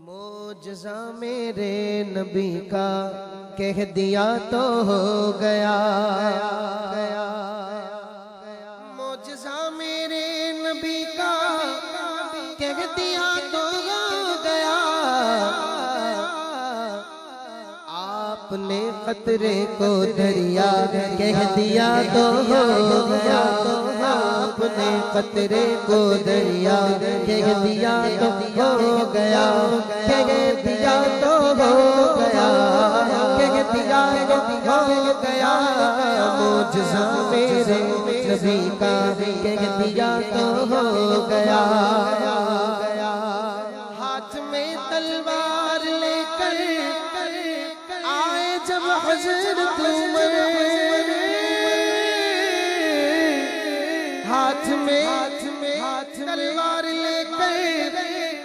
معجزہ میرے نبی کا کہہ دیا تو ہو گیا، معجزہ میرے نبی کا کہہ دیا تو ہو گیا، آپ نے قطرے کو دریا کہہ دیا تو ہو گیا، آپ نے قطرے کو دریا کہہ دیا تو ہو گیا، کہہ دیا تو ہو گیا، کہہ دیا تو ہو گیا، معجزہ میرے نبی کا کہہ دیا تو ہو گیا۔ ہاتھ میں تلوار لے کر آئے جب حضرت عمر، ہاتھ میں تلوار لے کر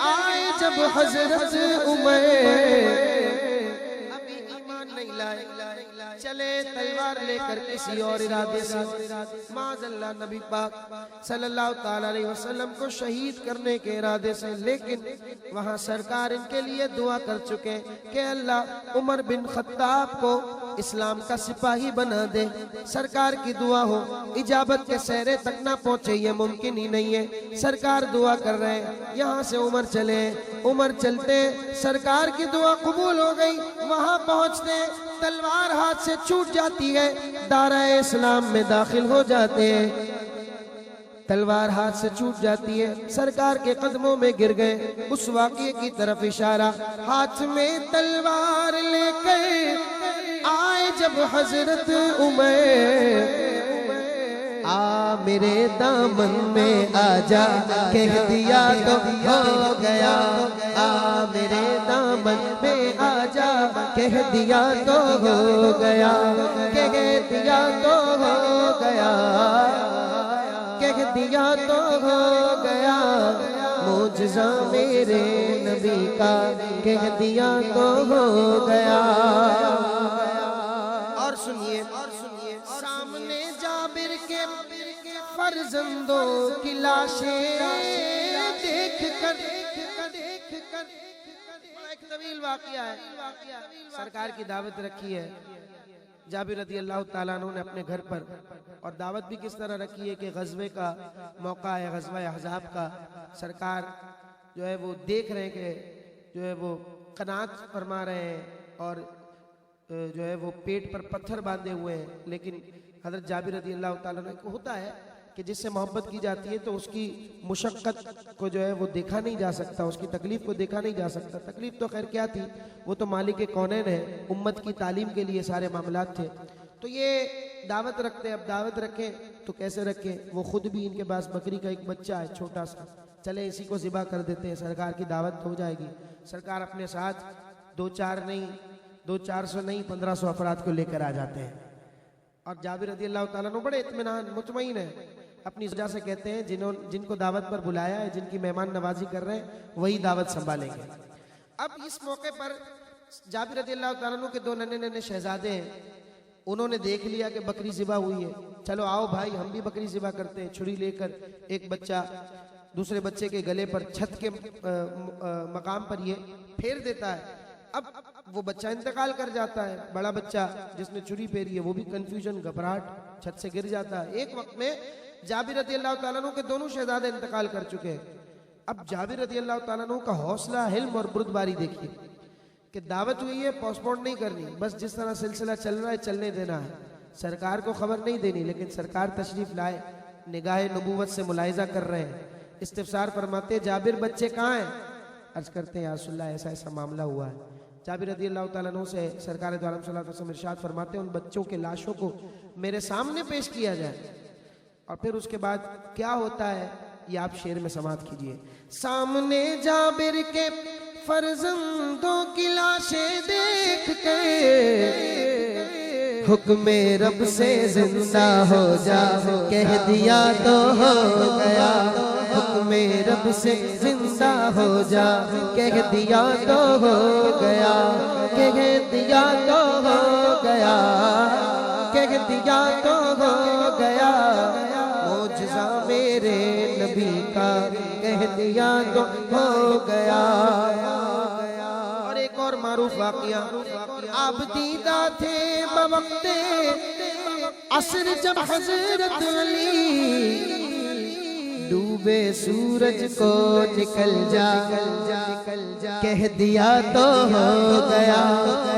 آئے جب حضرت عمر، ابھی ایمان نہیں لائے، چلے تلوار لے کر کسی اور ارادے سے معاذ اللہ نبی پاک صلی اللہ تعالی علیہ وسلم کو شہید کرنے کے ارادے سے، لیکن وہاں سرکار ان کے لیے دعا کر چکے کہ اللہ عمر بن خطاب کو اسلام کا سپاہی بنا دے۔ سرکار کی دعا ہو، اجابت کے سہرے تک نہ پہنچے یہ ممکن ہی نہیں ہے، سرکار دعا کر رہے ہیں، یہاں سے عمر چلے، عمر چلتے سرکار کی دعا قبول ہو گئی، وہاں پہنچتے تلوار ہاتھ سے چھوٹ جاتی ہے، دائرہ اسلام میں داخل ہو جاتے ہیں، تلوار ہاتھ سے چھوٹ جاتی ہے، سرکار کے قدموں میں گر گئے۔ اس واقعے کی طرف اشارہ، ہاتھ میں تلوار لے کر آئے جب حضرت عمر، آ میرے دامن میں آ جا کہہ دیا تو ہو گیا، آ میرے دامن میں آ جا کہہ دیا تو ہو گیا، کہہ دیا تو ہو گیا، کہہ دیا تو ہو گیا، معجزہ میرے نبی کا کہہ دیا تو ہو گیا۔ اور سنیے سامنے جابر کے فرزندوں کی لاشیں دیکھ کر، ایک طویل واقعہ ہے، سرکار کی دعوت رکھی ہے جابر رضی اللہ تعالیٰ عنہ نے اپنے گھر پر، اور دعوت بھی کس طرح رکھی ہے کہ غزوے کا موقع ہے، غزوہ احزاب کا، سرکار جو ہے وہ دیکھ رہے ہیں کہ جو ہے وہ قناعت فرما رہے ہیں اور جو ہے وہ پیٹ پر پتھر باندھے ہوئے ہیں، لیکن حضرت جابر رضی اللہ تعالیٰ عنہ کو ہوتا ہے کہ جس سے محبت کی جاتی ہے تو اس کی مشقت کو جو ہے وہ دیکھا نہیں جا سکتا، اس کی تکلیف کو دیکھا نہیں جا سکتا، تکلیف تو خیر کیا تھی، وہ تو مالک کونین ہے، امت کی تعلیم کے لیے سارے معاملات تھے، تو یہ دعوت رکھتے ہیں، اب دعوت رکھیں تو کیسے رکھیں، وہ خود بھی ان کے پاس بکری کا ایک بچہ ہے چھوٹا سا، چلے اسی کو ذبح کر دیتے ہیں، سرکار کی دعوت ہو جائے گی، سرکار اپنے ساتھ 200 نہیں 1500 افراد کو لے کر آ جاتے ہیں، اور جابر رضی اللہ تعالیٰ عنہ بڑے اطمینان مطمئن ہیں، اپنی وجہ سے کہتے ہیں جن کو دعوت پر بلایا ہے، جن کی مہمان نوازی کر رہے ہیں وہی دعوت سنبھالیں گے۔ اب اس موقع پر جابر رضی اللہ تعالیٰ عنہ کے دو ننھے شہزادے ہیں، انہوں نے دیکھ لیا کہ بکری ذبح ہوئی ہے، چلو آؤ بھائی ہم بھی بکری ذبح کرتے ہیں، چھری لے کر ایک بچہ دوسرے بچے کے گلے پر چھت کے مقام پر یہ پھیر دیتا ہے، اب وہ بچہ انتقال کر جاتا ہے، بڑا بچہ جس نے چھری پھیری ہے وہ بھی کنفیوژن گھبراہٹ چھت سے گر جاتا ہے، ایک وقت میں جابر رضی اللہ تعالیٰ عنہ کے دونوں شہزادے انتقال کر چکے ہیں۔ اب جابر رضی اللہ تعالیٰ عنہ کا حوصلہ، حلم اور بردباری دیکھیے کہ دعوت ہوئی ہے، پوسٹ پون نہیں کرنی، بس جس طرح سلسلہ چل رہا ہے چلنے دینا ہے، سرکار کو خبر نہیں دینی، لیکن سرکار تشریف لائے، نگاہ نبوت سے ملاحظہ کر رہے ہیں، استفسار فرماتے جابر بچے کہاں ہیں؟ عرض کرتے ہیں یا رسول اللہ ایسا ایسا معاملہ ہوا ہے۔ جابر رضی اللہ تعالیٰ عنہ سے سرکار دو عالم صلی اللہ علیہ وسلم ارشاد فرماتے ہیں ان بچوں کے لاشوں کو میرے سامنے پیش کیا جائے، اور پھر اس کے بعد کیا ہوتا ہے یہ آپ شعر میں سماعت کیجئے۔ سامنے جابر کے فرزندوں کی لاشیں دیکھ کے حکم رب سے زندہ ہو جا کہہ دیا تو ہو گیا، حکم رب سے زندہ ہو جا کہہ دیا تو ہو گیا، کہہ دیا تو ہو گیا، کہہ دیا تو ہو گیا، معجزہ میرے نبی کا کہہ دیا تو ہو گیا۔ معروف واقعہ، آپ دیدہ تھے بوقت عصر جب حضرت علی ڈوبے سورج کو نکل جا کہہ دیا تو ہو گیا،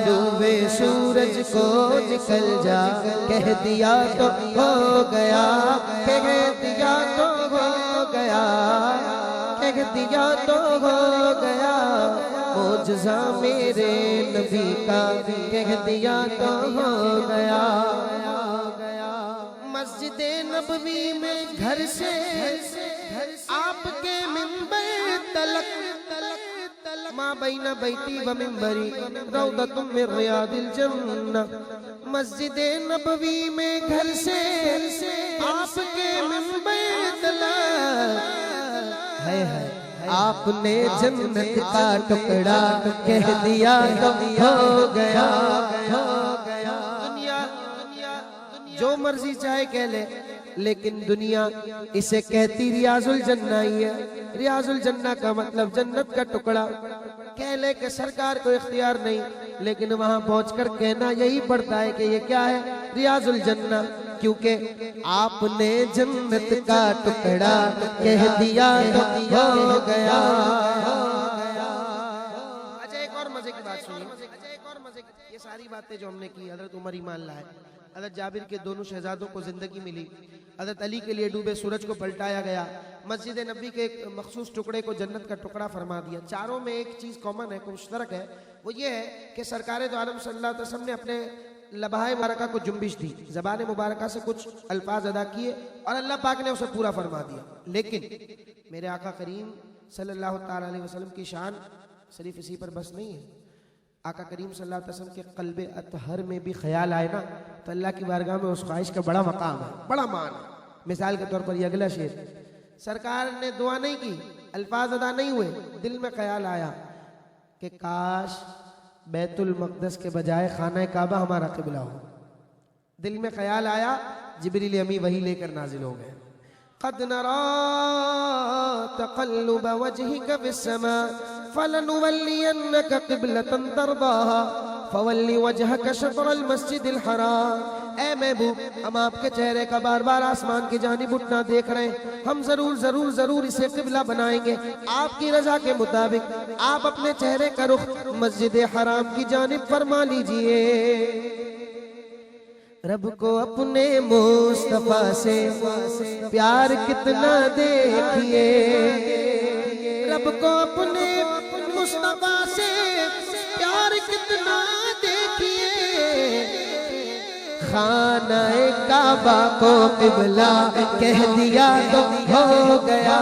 ڈوبے سورج کو نکل جا کہہ دیا تو ہو گیا، کہہ دیا تو ہو گیا، کہہ دیا تو ہو گیا، معجزہ میرے نبی کا کہہ دیا تو ہو گیا۔ مسجد نبوی میں گھر سے آپ کے منبر تلک ما بین بیتی و منبری روضۃ من ریاض الجنہ، مسجد نبوی میں گھر سے آپ کے منبر تلک ہے آپ نے جنت کا ٹکڑا کہہ دیا تو ہو گیا۔ دنیا جو مرضی چاہے کہہ لے، لیکن دنیا اسے کہتی ریاض الجنہ ہی ہے۔ ریاض الجنہ کا مطلب جنت کا ٹکڑا، کہہ لے کہ سرکار کو اختیار نہیں، لیکن وہاں پہنچ کر کہنا یہی پڑتا ہے کہ یہ کیا ہے؟ ریاض الجنہ، کیونکہ آپ نے جنت کا ٹکڑا کہہ دیا تو ہو گیا۔ اچھا ایک اور مزے کی بات سنیے، یہ ساری باتیں جو ہم نے کی، حضرت عمر ایمان لائے، حضرت جابر کے دونوں شہزادوں کو زندگی ملی، حضرت علی کے لیے ڈوبے سورج کو پلٹایا گیا، مسجد نبی کے ایک مخصوص ٹکڑے کو جنت کا ٹکڑا فرما دیا۔ چاروں میں ایک چیز کامن ہے، مشترک ہے، وہ یہ ہے کہ سرکار دو عالم صلی اللہ علیہ وسلم نے اپنے لبہائے مبارکہ کو جنبش دی، زبان مبارکہ سے کچھ الفاظ ادا کیے اور اللہ پاک نے اسے پورا فرما دیا۔ لیکن میرے آقا کریم صلی اللہ تعالیٰ علیہ وسلم کی شان صرف اسی پر بس نہیں ہے، آقا کریم صلی اللہ علیہ وسلم کے قلب اطہر میں بھی خیال آئے نا تو اللہ کی بارگاہ میں اس خواہش کا بڑا مقام ہے، بڑا مان ہے۔ مثال کے طور پر یہ اگلا شعر، سرکار نے دعا نہیں کی، الفاظ ادا نہیں ہوئے، دل میں خیال آیا کہ کاش بیت المقدس کے بجائے خانہ کعبہ ہمارا قبلہ ہو۔ دل میں خیال آیا، جبریل امی وحی لے کر نازل ہو گئے۔ قد نرى تقلب وجهك في السماء فلنولينك قبلة ترضاها فول وجهك شطر المسجد الحرام۔ اے محبوب، ہم آپ کے چہرے کا بار بار آسمان کی جانب اٹھنا دیکھ رہے ہیں، ہم ضرور اسے قبلہ بنائیں گے آپ کی رضا کے مطابق۔ آپ اپنے چہرے کا رخ مسجد حرام کی جانب فرما لیجئے۔ رب کو اپنے مصطفیٰ سے پیار کتنا دیکھیے، رب کو اپنے مصطفیٰ سے پیار کتنا دیکھیے، خانہ کعبہ کو قبلہ کہہ دیا تو ہو گیا،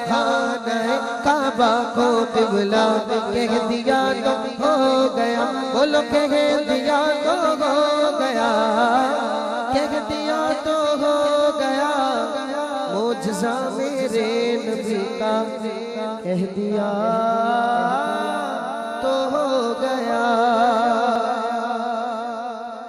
خانہ کعبہ کو قبلہ کہہ دیا تو ہو گیا، بولو کہہ دیا تو ہو گیا، کہہ دیا تو ہو گیا، معجزہ میرے نبی کا کہہ دیا تو ہو گیا۔